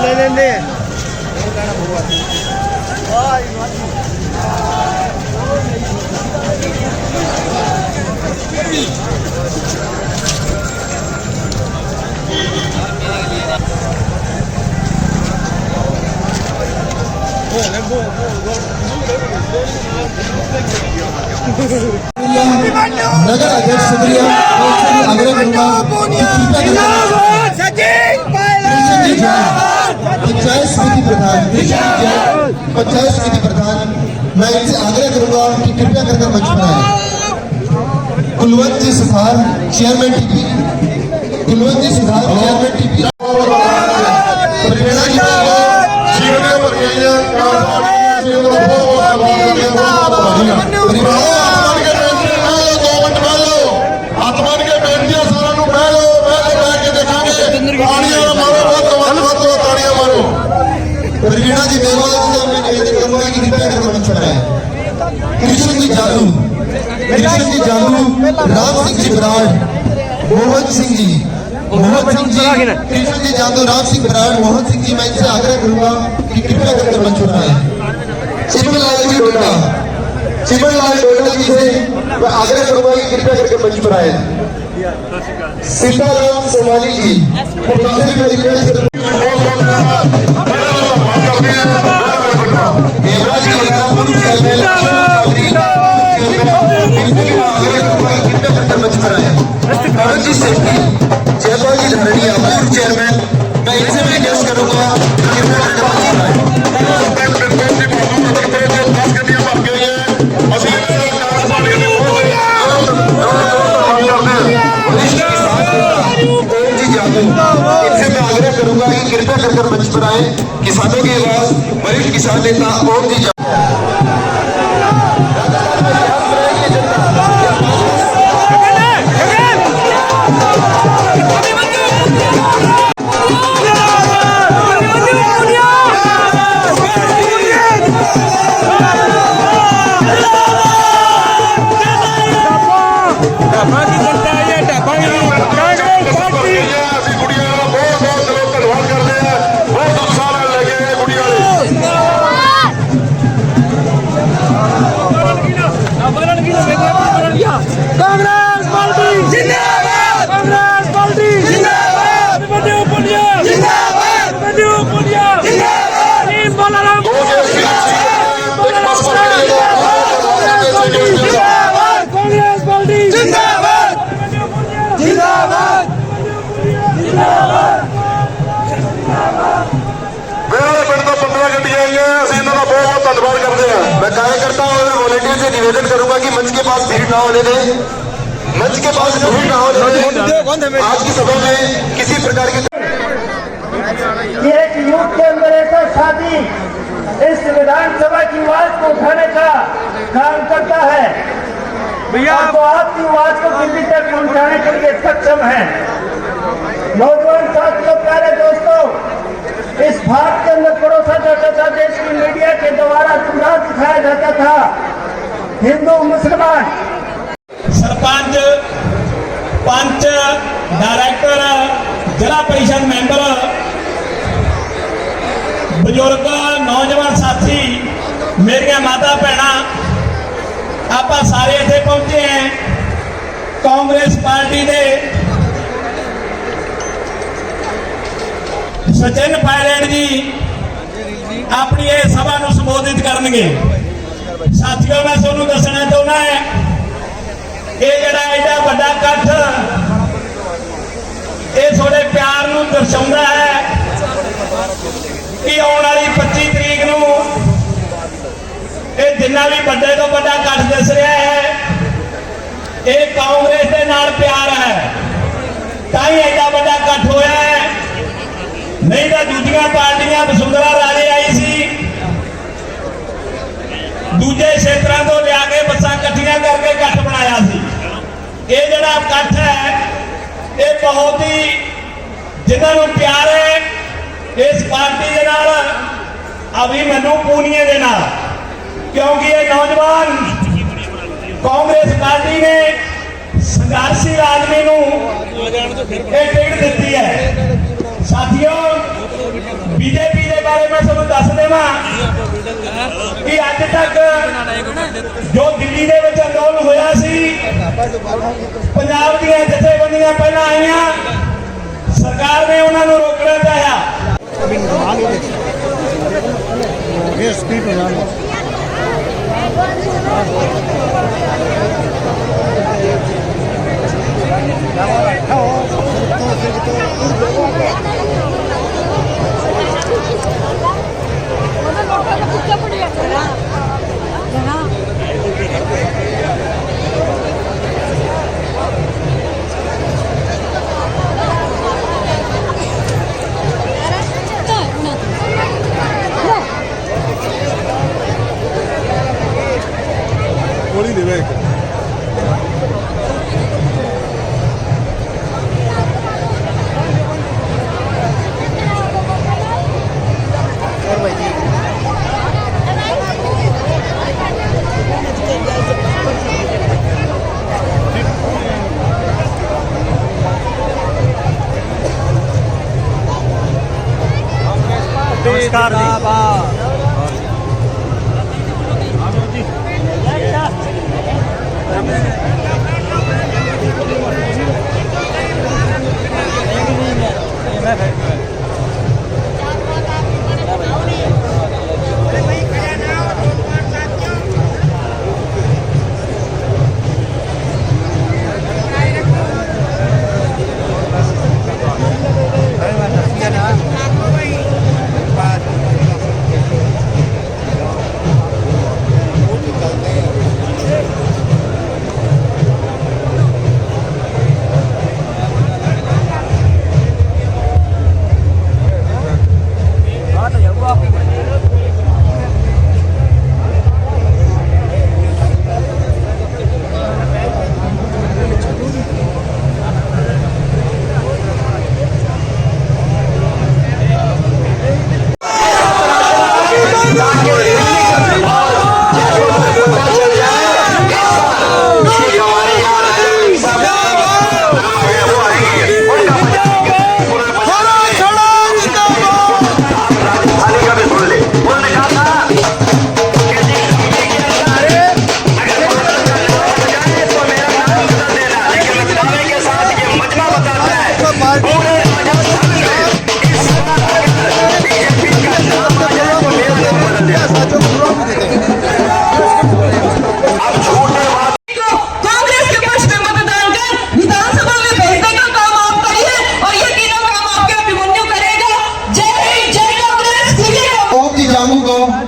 ले लेंगे नगर अध्यक्ष शुक्रिया आग्रह करूंगा पंचायत समिति प्रधान मैं इनसे आग्रह करूंगा कि कृपया करके मंच पर आए। कुलवंत जी सुधार चेयरमैन टीपी रवीना जी मेवाल से मैं निवेदन करूंगा कि कृपया करके मंच पर आए। कृष्ण जी जादू राम सिंह जी बराड़ मोहन सिंह जी कृष्ण जी जादू राम सिंह बराड़ मोहन सिंह जी मैं इनसे आग्रह करूंगा कि कृपया करके मंच पर आए। चिमन लाल डोडा जी से मैं आग्रह करूंगा कि कृपया करके मंच पर आए। सीताराम सोमाली जी जयपाल जी धरणिया पूर्व चेयरमैन मैं इनसे भी रिक्वेस्ट करूंगा इनसे मैं आग्रह करूंगा कि कृपया कर मंच पर आए। किसानों की आवाज वरिष्ठ किसान नेता ओम जी निवेदन करूंगा कि मंच के पास भीड़ ना होने दें। आज की सभा में किसी प्रकार की एक यूथ के अंदर ऐसा साथी इस विधानसभा की आवाज को उठाने का काम करता है भैया, तो आपकी आवाज को दिल्ली तक पहुंचाने के लिए सक्षम है। नौजवान साथियों, प्यारे दोस्तों, इस भाग के अंदर परोसा जाता था, देश की मीडिया के द्वारा चुनाव दिखाया जाता था। हिंदू मुसलमान सरपंच पंच डायरेक्टर जिला परिषद मैंबर बुजुर्ग नौजवान साथी मेरिया माता भैना आप सारे इतने पहुंचे हैं। कांग्रेस पार्टी के सचिन पायलट जी अपनी सभा को संबोधित करेंगे। साथियों, मैं तुहानू दसना चाहना है कि जड़ा एडा बड़ा इकट्ठ ये थोड़े प्यार नूं दर्शाउंदा है कि आने वाली 25 तरीक नूं ये जिन्ना भी बड़े तो बड़ा इकट्ठ दिस रहा है ये कांग्रेस के नाल प्यार है, तां ही एडा बड़ा इकट्ठ होया है। नहीं तो दूसरी पार्टियां वसुंधरा राजे आई सी, दूजे क्षेत्रों तो लिया के बसा कट्ठियां करके इकट्ठ बनाया सी। ये जड़ा इकट्ठ है ये बहुत ही जिन्होंने प्यार है इस पार्टी के नाल अभिमन्यु पूनिया के नाल, क्योंकि ये नौजवान कांग्रेस पार्टी संघर्षशील आदमी नूं ਇਹ ਟਿਕਟ ਦਿੱਤੀ ਹੈ। ਸਾਥੀਓ बीजेपी के बारे में तुहानूं दस देवां कि अज तक जो दिल्ली दे विच अंदोलन होया सी, पंजाब दीआं जथेबंदियां पहलां आईयां, सरकार ने उन्हां नूं रोकना चाहिया।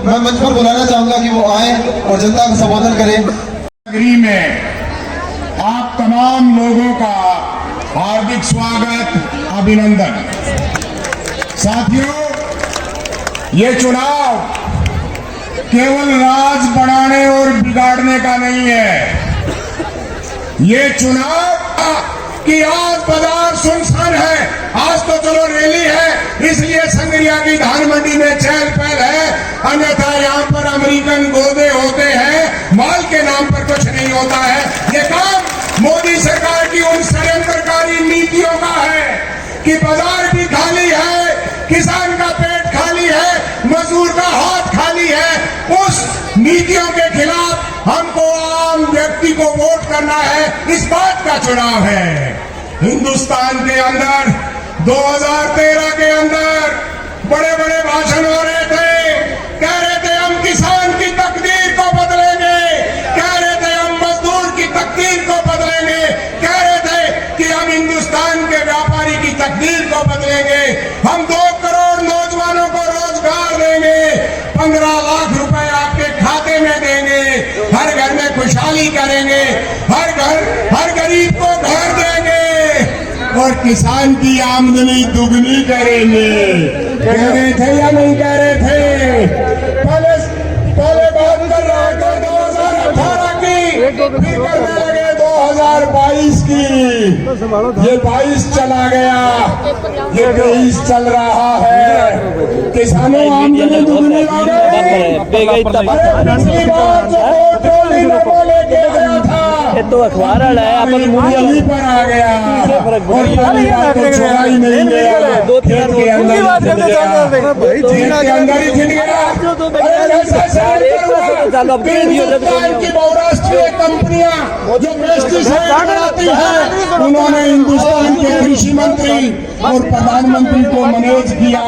मैं मंच पर बुलाना चाहूंगा कि वो आए और जनता को संबोधन करें। नगरी में आप तमाम लोगों का हार्दिक स्वागत, अभिनंदन। साथियों, ये चुनाव केवल राज बढ़ाने और बिगाड़ने का नहीं है। ये चुनाव कि आज बाजार सुनसान है, आज तो चलो रैली है, इसलिए संगरिया की धान मंडी में चहल पहल है, अन्यथा यहाँ पर अमेरिकन गोदे होते हैं, माल के नाम पर कुछ नहीं होता है। ये काम मोदी सरकार की उन षड्यंत्रकारी नीतियों का है कि बाजार भी खाली है, किसान का पेट खाली है, मजदूर का हाथ खाली है। उस नीतियों के खिलाफ हमको आम व्यक्ति को वोट करना है, इस बात का चुनाव है। हिंदुस्तान के अंदर 2013 के अंदर बड़े बड़े भाषण हो रहे थे, कह रहे थे हम किसान की तकदीर को बदलेंगे, कह रहे थे हम मजदूर की तकदीर को बदलेंगे, कह रहे थे कि हम हिंदुस्तान के व्यापारी की तकदीर को बदलेंगे, हम 2 करोड़ नौजवानों को रोजगार देंगे, 15 लाख रुपए आपके खाते में देंगे, हर घर में खुशहाली करेंगे, हर गरीब को घर देंगे और किसान की आमदनी दुगनी करेंगे। कह रहे थे या नहीं कह रहे थे? पहले बात कर रहे थे 2018 की, फिर करने लगे 2022 की। ये 22 चला गया, ये 23 चल रहा है। किसानों आमदनी दुगनी हो गई। पिछली बार जो वोट लेके गया था तो अखबार वाला है, अपन मूवी वाला वहीं पर आ गया और पहली बात तो छोड़ा ही नहीं गया, दो तीन खेत के अंदर ही छिड़ गया, खेत के अंदर ही छिड़ गया। अरे ऐसा शहर हुआ कि हिंदुस्तान की बहुराष्ट्रीय कंपनियां जो पेस्टिसाइड बनाती हैं, उन्होंने हिंदुस्तान के कृषि मंत्री और प्रधानमंत्री को मैनेज किया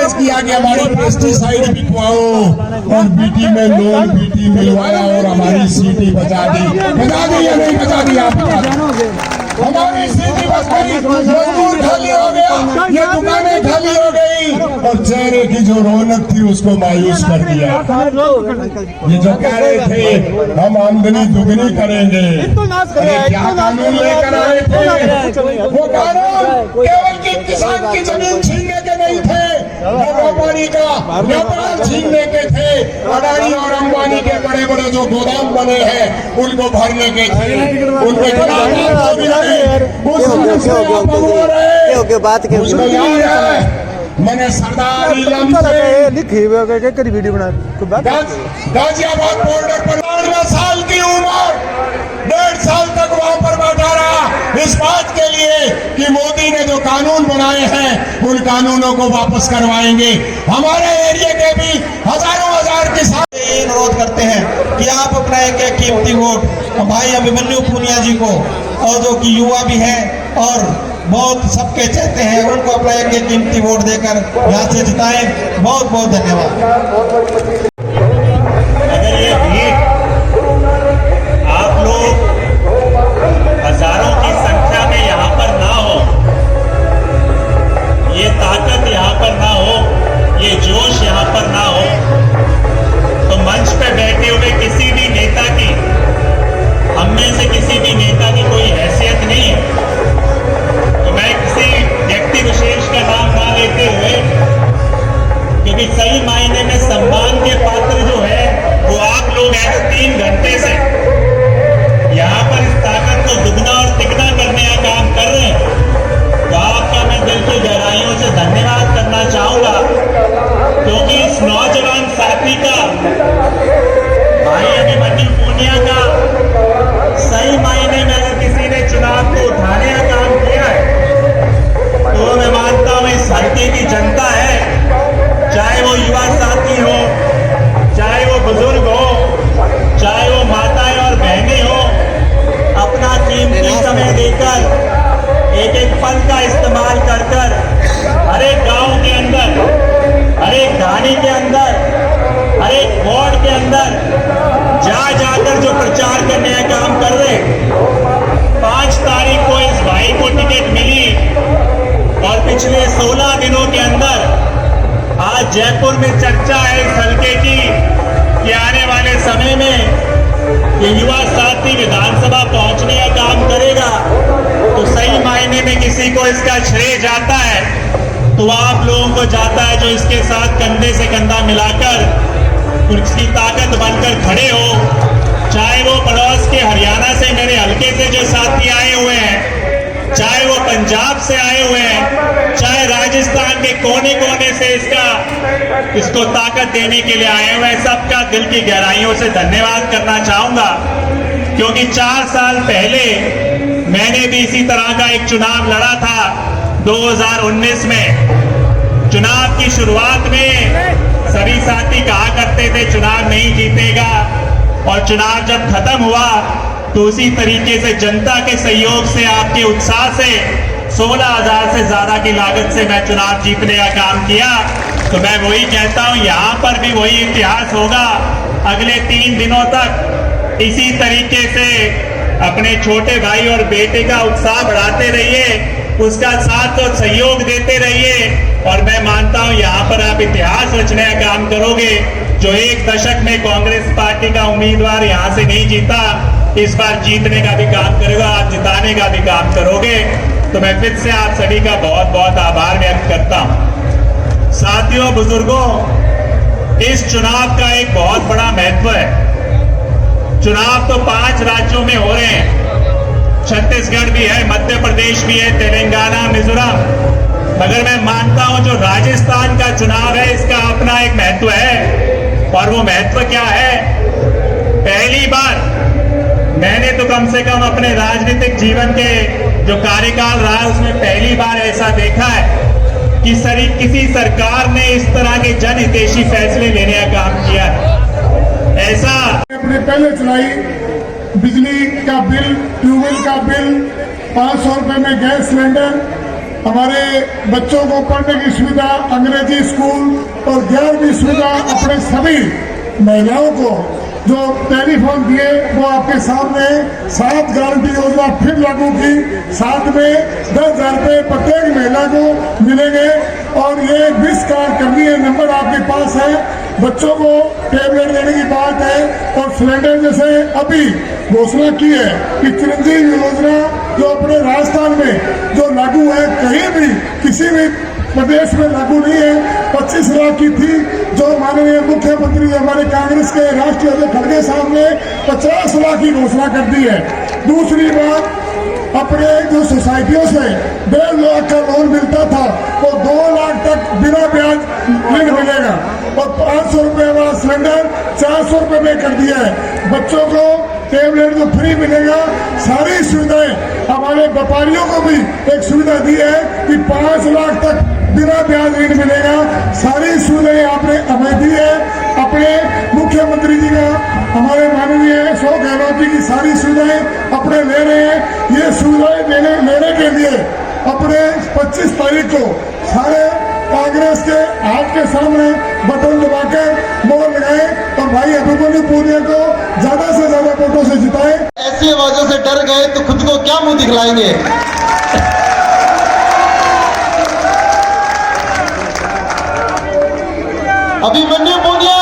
कि हमारी पेस्टिसाइड बिकवाओ, और बीटी में लोन बीटी मिलवाया और हमारी सीटी बचा दी या नहीं बचा दी? आप हमारी सीटी बच गई, मजदूर खाली हो गया, ये दुकानें खाली हो गई और चेहरे की जो रौनक थी उसको मायूस कर दिया। ये जो कह रहे थे हम आमदनी दुगनी करेंगे, अरे क्या कानून लेकर आए थे? वो कानून केवल किसान की जमीन छीनने के नहीं थे, व्यापारी का व्यापार छीनने के थे, अडानी और अंबानी के बड़े बड़े जो गोदाम बने हैं उनको भरने के थे, उनके खिलाफ बात के उसको याद है मैंने सरदार इलम से लिखी वीडियो बना गाजियाबाद बॉर्डर पर 92 साल की उम्र 1.5 साल तक वहां पर बैठा रहा, इस बात के लिए कि मोदी ने जो कानून बनाए हैं उन कानूनों को वापस करवाएंगे। हमारे एरिया के भी हजार किसान अनुरोध करते हैं कि आप अपना एक कीमती वोट भाई अभिमन्यु पूनिया जी को, और जो कि युवा भी हैं और बहुत सबके चाहते हैं, उनको अपना एक कीमती वोट देकर यहाँ से जिताएं। बहुत बहुत धन्यवाद। अगर ये भीड़ आप लोग हजारों की संख्या में यहाँ पर ना हो, ये ताकत यहाँ पर ना हो, ये जोश यहाँ पर ना हो, तो मंच पे बैठे हुए किसी भी नेता की, हम में से किसी भी नेता की कोई हैसियत नहीं है। तो मैं किसी व्यक्ति विशेष का नाम ना लेते हुए, क्योंकि सही मायने में सम्मान के पात्र जो है वो आप लोग हैं जो 3 घंटे से यहाँ पर इस ताकत को दुगना और तिगना करने का काम कर रहे हैं। तो आपका मैं दिल की गहराइयों से धन्यवाद करना चाहूंगा, क्योंकि इस नौजवान साथी का, भाई अभिमन्यु पूनिया का, सही मायने में अगर किसी ने चुनाव को उठाने का काम किया है तो मैं मानता हूं इस हल्के की जनता है, चाहे वो युवा साथी हो, चाहे वो बुजुर्ग हो, चाहे वो माताएं और बहनें हो, अपना कीमती समय देकर एक एक पल का इस्तेमाल कर कर हर एक गांव के अंदर, हर एक ढाणी के अंदर, हर एक वार्ड के अंदर जा जाकर जो प्रचार करने का काम कर रहे। 5 तारीख को इस भाई को टिकट मिली और पिछले 16 दिनों के अंदर आज जयपुर में चर्चा है इस हल्के की कि आने वाले समय में ये युवा साथी विधानसभा पहुंचने का काम करेगा। तो सही मायने में किसी को इसका श्रेय जाता है तो आप लोगों को जाता है जो इसके साथ कंधे से कंधा मिलाकर उसकी ताकत बनकर खड़े हो। चाहे वो पड़ोस के हरियाणा से मेरे हल्के से जो साथी आए हुए हैं, चाहे वो पंजाब से आए हुए हैं, चाहे राजस्थान के कोने कोने से इसको ताकत देने के लिए आए हुए हैं, सबका दिल की गहराइयों से धन्यवाद करना चाहूंगा। क्योंकि 4 साल पहले मैंने भी इसी तरह का एक चुनाव लड़ा था 2019 में। चुनाव की शुरुआत में सभी साथी कहा करते थे चुनाव नहीं जीतेगा, और चुनाव जब खत्म हुआ तो उसी तरीके से जनता के सहयोग से, आपके उत्साह से 16,000 से ज्यादा की लागत से मैं चुनाव जीतने का काम किया। तो मैं वही कहता हूं, यहाँ पर भी वही इतिहास होगा। अगले 3 दिनों तक इसी तरीके से अपने छोटे भाई और बेटे का उत्साह बढ़ाते रहिए, उसका साथ और सहयोग देते रहिए, और मैं मानता हूं यहाँ पर आप इतिहास रचने का काम करोगे। जो 1 दशक में कांग्रेस पार्टी का उम्मीदवार यहाँ से नहीं जीता, इस बार जीतने का भी काम करेगा, आप जिताने का भी काम करोगे। तो मैं फिर से आप सभी का बहुत बहुत आभार व्यक्त करता हूं। साथियों, बुजुर्गों, इस चुनाव का एक बहुत बड़ा महत्व है। चुनाव तो 5 राज्यों में हो रहे हैं, छत्तीसगढ़ भी है, मध्य प्रदेश भी है, तेलंगाना, मिजोरम, मगर मैं मानता हूं जो राजस्थान का चुनाव है इसका अपना एक महत्व है। और वो महत्व क्या है? पहली बार मैंने तो कम से कम अपने राजनीतिक जीवन के जो कार्यकाल रहा है उसमें पहली बार ऐसा देखा है कि किसी सरकार ने इस तरह के जनहितैषी फैसले लेने का काम किया है। ऐसा अपने पहले चलाई बिजली का बिल, ट्यूबवेल का बिल, 500 रुपए में गैस सिलेंडर, हमारे बच्चों को पढ़ने की सुविधा, अंग्रेजी स्कूल और 11वीं सुविधा, अपने सभी महिलाओं को जो टेलीफोन दिए वो आपके सामने 7 गारंटी योजना फिर लागू की, साथ में 10,000 रुपये प्रत्येक महिला को मिलेंगे और ये 20 कार्ड करनी है, नंबर आपके पास है। बच्चों को टेबलेट देने की बात है और सिलेंडर जैसे अभी घोषणा की है कि चिरंजीवी योजना जो अपने राजस्थान में जो लागू है, कहीं भी किसी भी प्रदेश में लागू नहीं है। 25 लाख की थी जो माननीय मुख्यमंत्री हमारे कांग्रेस के राष्ट्रीय अध्यक्ष खड़गे साहब ने 50 लाख की घोषणा कर दी है। दूसरी बात, अपने जो सोसाइटियों से 1.5 लाख का लोन मिलता था वो 2 लाख तक बिना ब्याज ऋण मिलेगा और 500 रुपये वाला सिलेंडर 400 रुपये में कर दिया है। बच्चों को टेबलेट जो फ्री मिलेगा, सारी सुविधाएं, हमारे व्यापारियों को भी एक सुविधा दी है कि 5 लाख तक बिना ब्याज ऋण मिलेगा। सारी सुविधाएं आपने हमें दी है। अपने मुख्यमंत्री जी का, हमारे माननीय अशोक गहलोत जी की सारी सुविधाएं अपने ले रहे हैं। ये सुविधाएं लेने के लिए अपने 25 तारीख को सारे कांग्रेस के हाथ के सामने बटन दबाकर मोहर लगाए और भाई अभिमन्यु पूनिया को ज्यादा से ज्यादा वोटों से जिताए। ऐसी आवाजों से डर गए तो खुद को क्या मुंह दिखलाएंगे। अभिमन्यु पूनिया,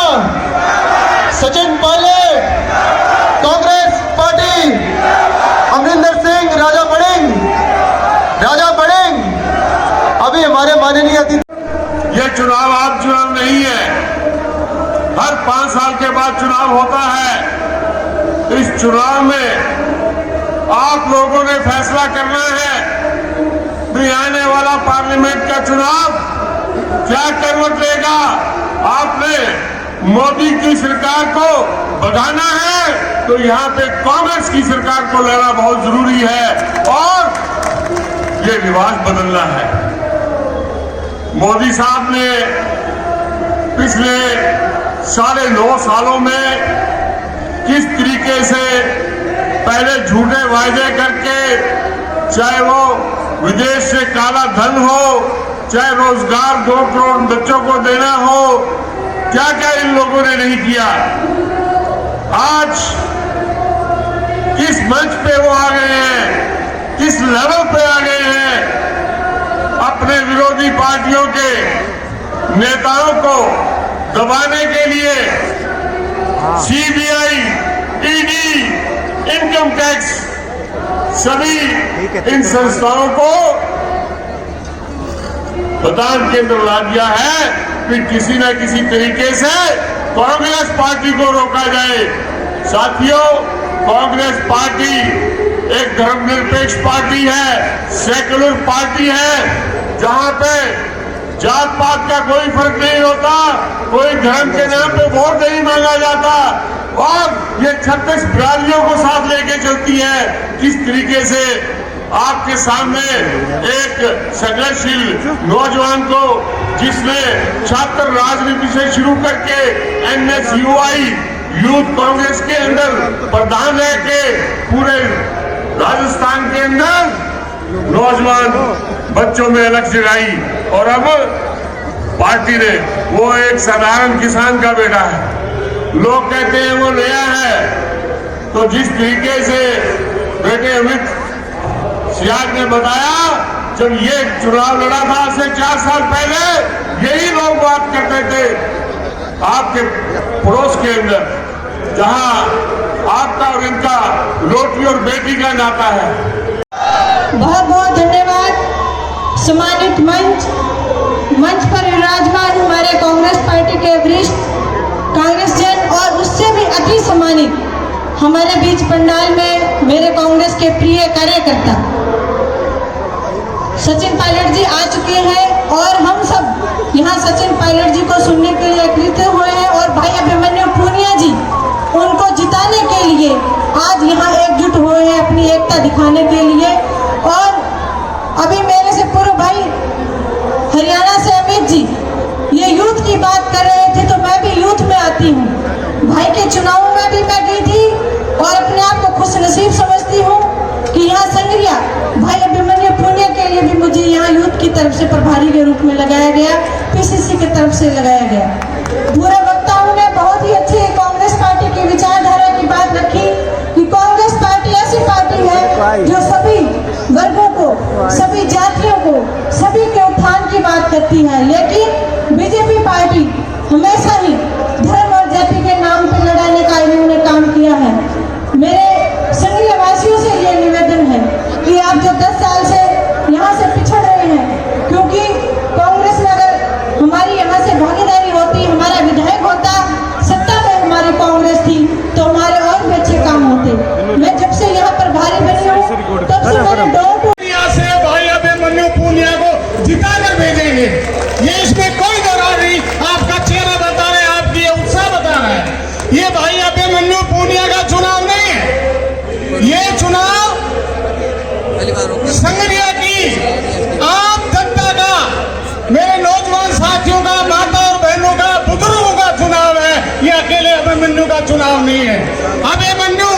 सचिन पायलट, कांग्रेस पार्टी, अमरिंदर सिंह, राजा बड़िंग, अभी हमारे माननीय अतिथि। ये चुनाव आम चुनाव नहीं है, हर 5 साल के बाद चुनाव होता है। इस चुनाव में आप लोगों ने फैसला करना है कि आने वाला पार्लियामेंट का चुनाव क्या करवट लेगा। आपने मोदी की सरकार को भगाना है तो यहाँ पे कांग्रेस की सरकार को लाना बहुत जरूरी है और ये रिवाज बदलना है। मोदी साहब ने पिछले 9.5 सालों में किस तरीके से पहले झूठे वायदे करके, चाहे वो विदेश से काला धन हो, चाहे रोजगार 2 करोड़ बच्चों को देना हो, क्या क्या इन लोगों ने नहीं किया। आज किस मंच पे वो आ गए हैं, किस लेवल पे आ गए हैं, अपने विरोधी पार्टियों के नेताओं को दबाने के लिए सीबीआई, ईडी, इनकम टैक्स, सभी इन संस्थाओं को बदाम के अंदर ला दिया है कि किसी न किसी तरीके से कांग्रेस पार्टी को रोका जाए। साथियों, कांग्रेस पार्टी एक धर्मनिरपेक्ष पार्टी है, सेक्युलर पार्टी है, जहां पे जात पात का कोई फर्क नहीं होता, कोई धर्म के नाम पे वोट नहीं मांगा जाता और ये 36 बिरादरियों को साथ लेके चलती है। किस तरीके से आपके सामने एक संघर्षशील नौजवान को, जिसने छात्र राजनीति से शुरू करके NSUI यूथ कांग्रेस के अंदर प्रधान रह के पूरे राजस्थान के अंदर नौजवान बच्चों में अलग जगाई और अब पार्टी ने, वो एक साधारण किसान का बेटा है, लोग कहते हैं वो नया है। तो जिस तरीके से बेटे अमित सियाग ने बताया, जब ये चुनाव लड़ा था आज से 4 साल पहले, यही लोग बात करते थे आपके पड़ोस के अंदर, जहां आपका और इनका रोटी और बेटी का नाता है। बहुत बहुत धन्यवाद। सम्मानित मंच पर विराजमान हमारे कांग्रेस पार्टी के वरिष्ठ कांग्रेस जन और उससे भी अति सम्मानित हमारे बीच पंडाल में मेरे कांग्रेस के प्रिय कार्यकर्ता सचिन पायलट जी आ चुके हैं और हम सब यहाँ सचिन पायलट जी को सुनने के लिए एकत्रित हुए हैं और भाई अभिमन्यु पूनिया जी उनको जिताने के लिए आज यहाँ एकजुट हुए हैं। एकता दिखाने के लिए। और अभी मेरे से पूर्व भाई हरियाणा से अमित जी ये यूथ की बात कर रहे थे, तो मैं भी यूथ में आती हूँ। भाई के चुनावों में भी मैं गई थी और अपने आप को खुश नसीब समझती हूँ कि यहाँ संग्रिया भाई अभिमन्यु पुनिया के लिए भी मुझे यहाँ यूथ की तरफ से प्रभारी के रूप में लगाया गया, पीसीसी की तरफ से लगाया गया। पूरे वक्ताओं ने बहुत ही अच्छी कांग्रेस पार्टी की विचारधारा की बात रखी कि कांग्रेस पार्टी ऐसी पार्टी है जो सभी वर्गों को, सभी जातियों को, सभी के उत्थान की बात करती है। लेकिन बीजेपी पार्टी हमेशा ही धर्म और जाति के नाम पर लड़ाने का इन्होंने काम किया है। मेरे संघीय वासियों से ये निवेदन है कि आप जो 10 साल से यहाँ से पिछड़ रहे हैं, क्योंकि कांग्रेस में अगर हमारी यहाँ से भागीदारी होती, हमारा विधायक होता, सत्ता में हमारी कांग्रेस थी, तो हमारे और भी अच्छे काम होते। मैं जब से यहाँ पर भारी बनी हूँ तब से मैंने डोर टू यहाँ से भाई अभिमन्यु पुनिया को जिता कर भेजेंगे, ये इसमें कोई दरार नहीं। आपका चेहरा बता रहे, आपकी ये उत्साह बता रहा है। ये भाई अभिमन्यु पुनिया का चुनाव नहीं है, ये चुनाव संगरिया की आम जनता का, मेरे नौजवान साथियों का, माता और बहनों का, बुजुर्गों का चुनाव है। ये अकेले अभिमन्यु का चुनाव नहीं है। अभिमन्यु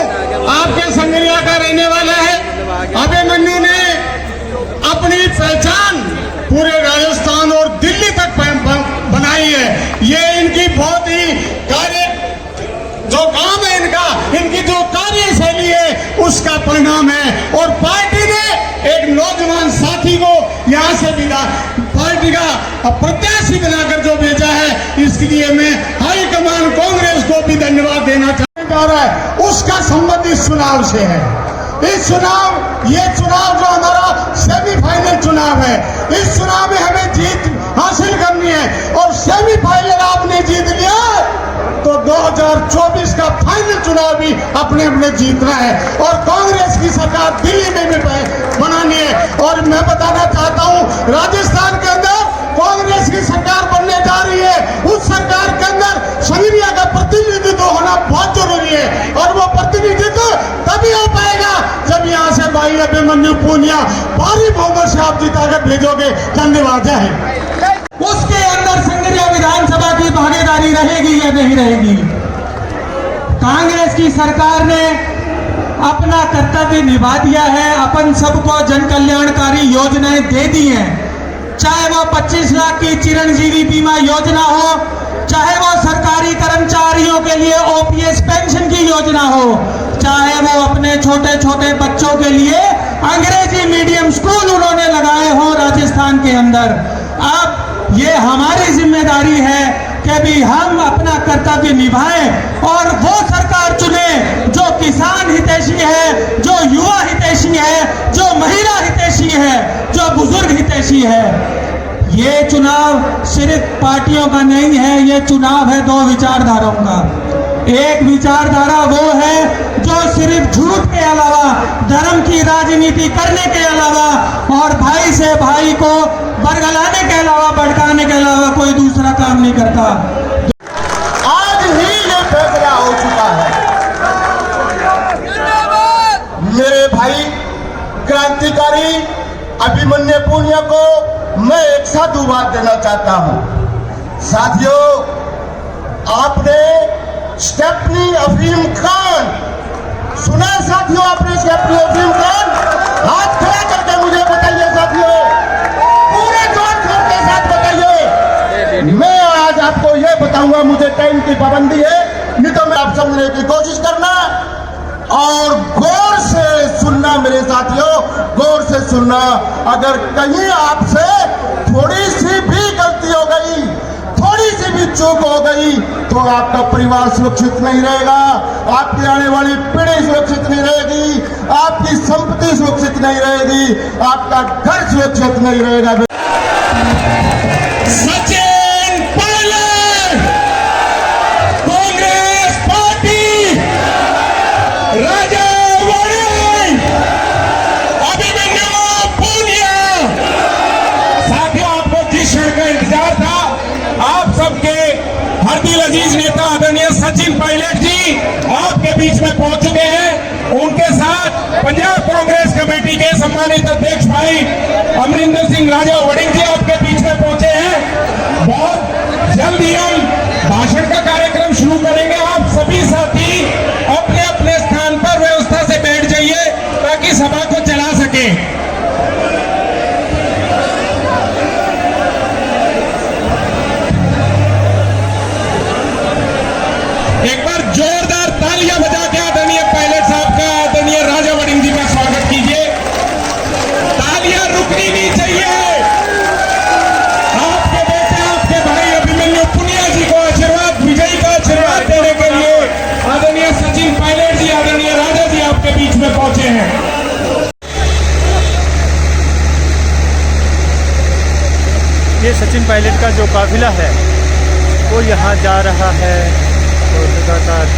आपके संगरिया का रहने वाला है। अभिमन्यु ने अपनी पहचान पूरे राजस्थान और दिल्ली तक बनाई है। ये इनकी बहुत ही कार्य जो काम है, इनकी जो कार्यशैली है उसका परिणाम है। और पार्टी ने एक नौजवान साथी को यहाँ से पार्टी का प्रत्याशी बनाकर जो भेजा है, इसके लिए मैं हाईकमान कांग्रेस को भी धन्यवाद देना चाह रहा है। उसका संबंध इस चुनाव से है। ये चुनाव जो हमारा सेमीफाइनल चुनाव है, इस चुनाव में हमें जीत हासिल करनी है। और सेमीफाइनल आपने जीत लिया तो 2024 का फाइनल चुनाव भी अपने अपने जीतना है। और कांग्रेस की सरकार दिल्ली में भी बनानी है। और मैं बताना चाहता हूं, राजस्थान के अंदर कांग्रेस की सरकार बनने जा रही है। उस सरकार के अंदर संगरिया का प्रतिनिधित्व होना बहुत जरूरी है। और वो प्रतिनिधित्व तभी हो पाएगा जब यहाँ से भाई अभिमन्यु पुनिया भारी बहुमत से आप जिताकर भेजोगे। धन्यवाद। जय हिंद। उसके अंदर संगरिया विधानसभा की भागीदारी रहेगी या नहीं रहेगी? कांग्रेस की सरकार ने अपना कर्तव्य निभा दिया है। अपन सबको जन कल्याणकारी योजनाएं दे दी हैं, चाहे वो 25 लाख की चिरंजीवी बीमा योजना हो, चाहे वो सरकारी कर्मचारियों के लिए ओपीएस पेंशन की योजना हो, चाहे वो अपने छोटे छोटे बच्चों के लिए अंग्रेजी मीडियम स्कूल उन्होंने लगाए हो राजस्थान के अंदर। अब ये हमारी जिम्मेदारी है कि भी हम अपना कर्तव्य निभाएं और वो सरकार चुने जो किसान हितैषी है, जो युवा हितैषी है, जो महिला हितैषी है, जो बुजुर्ग हितैषी है। ये चुनाव सिर्फ पार्टियों का नहीं है, ये चुनाव है दो विचारधाराओं का। एक विचारधारा वो है जो सिर्फ झूठ के अलावा, धर्म की राजनीति करने के अलावा और भाई से भाई को बरगलाने के अलावा, भड़काने के अलावा कोई दूसरा काम नहीं करता। आज ही ये फैसला हो चुका है। मेरे भाई क्रांतिकारी अभिमन्यु पुनिया को मैं एक साधुवाद देना चाहता हूं। साथियों, आपने स्टेफनी अफीम खान सुना है? साथियों, आपने स्टेफनी अफीम खान? हाथ खड़ा करके मुझे बताइए साथियों, पूरे जोर शोर के साथ बताइए। मैं आज आपको ये बताऊंगा, मुझे टाइम की पाबंदी है, नहीं तो मैं आप समझने की कोशिश करना और गौर से सुनना। मेरे साथियों, गौर से सुनना। अगर कहीं आपसे थोड़ी सी भी गलती हो गई, थोड़ी सी भी चूक हो गई, तो आपका परिवार सुरक्षित नहीं रहेगा, आपकी आने वाली पीढ़ी सुरक्षित नहीं रहेगी, आपकी संपत्ति सुरक्षित नहीं रहेगी, आपका घर सुरक्षित नहीं रहेगा। सचिन पायलट, कांग्रेस पार्टी, राजा वरुण, अभिमन्यु पुनिया। साथियों, आपको जिस क्षण का इंतजार था, आप सबके हरदिल अजीज नेता आदरणीय सचिन पायलट जी आपके बीच में पहुंच चुके हैं। उनके साथ पंजाब कांग्रेस सम्मानित अध्यक्ष भाई अमरिंदर सिंह राजा वड़िंग जी आपके बीच में पहुंचे हैं। बहुत जल्द ही हम भाषण का कार्यक्रम शुरू करेंगे। आप सभी साथी अपने अपने स्थान पर व्यवस्था से बैठ जाइए ताकि सभा को चला सके। एक बार जोरदार तालियां बजा के आदरणीय पायलट साहब का, आदरणीय राजा वड़िंग जी का स्वागत कीजिए। तालियां रुकनी नहीं चाहिए। आपके बेटे, आपके भाई अभिमन्यु पुनिया जी को आशीर्वाद, विजयी का आशीर्वाद देने के लिए आदरणीय सचिन पायलट जी, आदरणीय राजा जी आपके बीच में पहुंचे हैं। ये सचिन पायलट का जो काफिला है वो यहाँ जा रहा है और लगातार